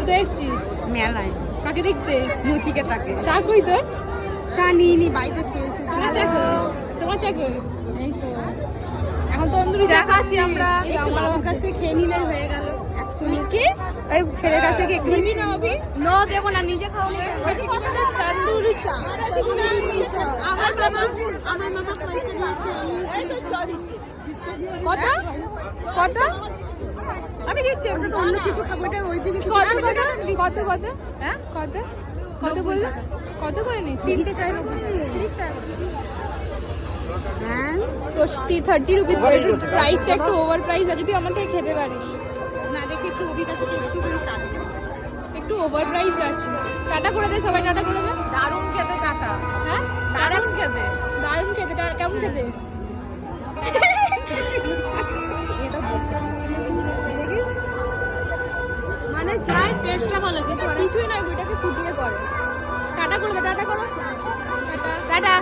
কোথায় এসছিস? মেলায়। কাকে দেখতে? মুচিকে তাকে। চা কই তোর? চা নিয়ে বাড়িতে খেয়েছি। তোমার চা কই? তোমার চা কই? এই তো এখন তো তন্দুরি চা খাচ্ছি আমরা। একটু বাবুর কাছ থেকে খেয়ে নিলে হয়ে গেল। তুমি কে? এই ছেলের কাছ থেকে একটু দিবি না অভি? নো দেবো না, নিজে খাও। তন্দুরি চা। আমার মামা পয়সা দিয়েছে, আমি তো চা দিচ্ছি। কত? কত? আমি দিচ্ছি, আমরা তো অন্য কিছু খাবো। এটা ওই দিকে কত কত? কত? হ্যাঁ কত? কত বললে? কত করে নিস? 3 চাই 30 টাকা। হ্যাঁ তো 30 রুপিস করে। প্রাইসটা একটু ওভার প্রাইস আছে, তুই আমার থেকে খেতে পারিস। না, দেখি একটু ওদিক কাছে একটু করে চা দিই। একটু ওভার প্রাইস আছে। টাটা করে দে, সবাই টাটা করে দে। দারুণ খেতে চাটা। হ্যাঁ দারুণ খেতে। দারুণ খেতে। কেমন খেতে? মানে চায়ের টেস্টটা ভালো, কিন্তু কিছুই নয়, বইটাকে ফুটিয়ে করে। টাটা করে দে, টাটা করো। Tata tata.